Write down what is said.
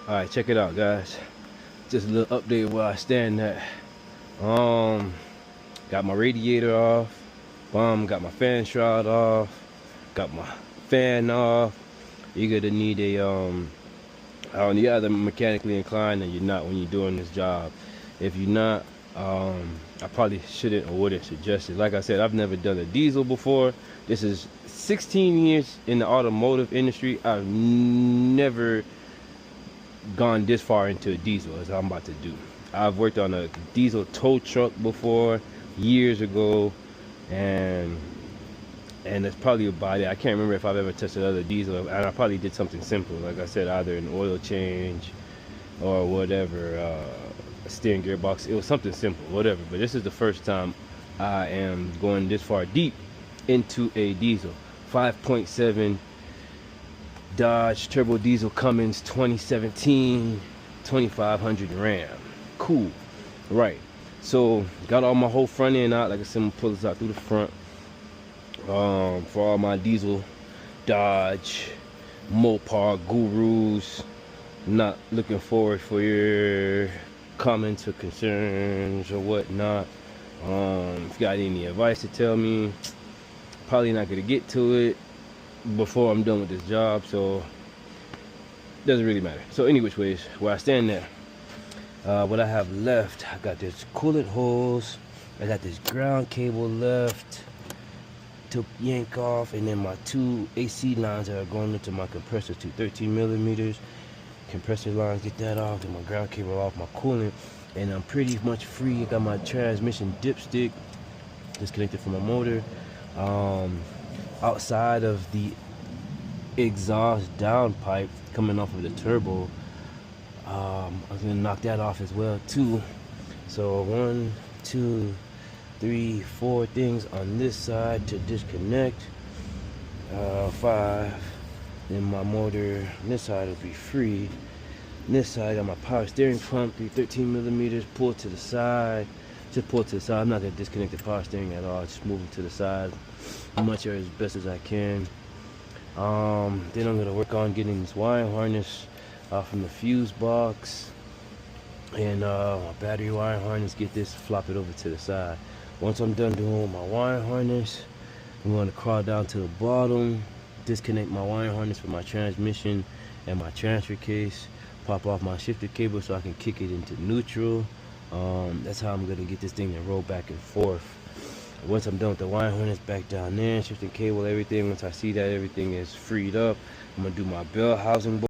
Alright, check it out, guys. Just a little update where I stand at. Got my radiator off. Got my fan shroud off. Got my fan off. You're gonna need a you're either mechanically inclined or you're not when you're doing this job. If you're not, I probably shouldn't or wouldn't suggest it. Like I said, I've never done a diesel before. This is 16 years in the automotive industry. I've never gone this far into a diesel as I'm about to do. I've worked on a diesel tow truck before years ago, and that's probably about it. I can't remember if I've ever touched another diesel, and I probably did something simple, like I said, either an oil change or whatever, a steering gearbox. It was something simple, whatever. But this is the first time I am going this far deep into a diesel. 5.7 Dodge turbo diesel Cummins 2017 2500 Ram. Cool. Right, so got all my whole front end out. Like I said, I'm gonna pull this out through the front. For all my diesel Dodge Mopar gurus, not looking forward for your comments or concerns or whatnot. If you got any advice to tell me, probably not gonna get to it before I'm done with this job, so doesn't really matter. So any which ways, where I stand there, what I have left, I got this coolant hose, I got this ground cable left to yank off, and then my two AC lines that are going into my compressor to 13 millimeters compressor lines, get that off, and my ground cable off, my coolant, and I'm pretty much free. I got my transmission dipstick disconnected from my motor. Outside of the exhaust downpipe coming off of the turbo, I was gonna knock that off as well too. So 1, 2, 3, 4 things on this side to disconnect. 5. Then my motor on this side will be free. On this side, I got my power steering pump, 13 millimeters, pull to the side. Just pull to the side. I'm not gonna disconnect the power steering at all. Just move it to the side much as best as I can. Then I'm gonna work on getting this wiring harness off from the fuse box, and my battery wiring harness. Get this, flop it over to the side. Once I'm done doing my wiring harness, I'm going to crawl down to the bottom, disconnect my wiring harness from my transmission and my transfer case, pop off my shifter cable so I can kick it into neutral. That's how I'm going to get this thing to roll back and forth. Once I'm done with the wiring harness, back down there, shifting cable, everything. Once I see that everything is freed up, I'm going to do my bell housing.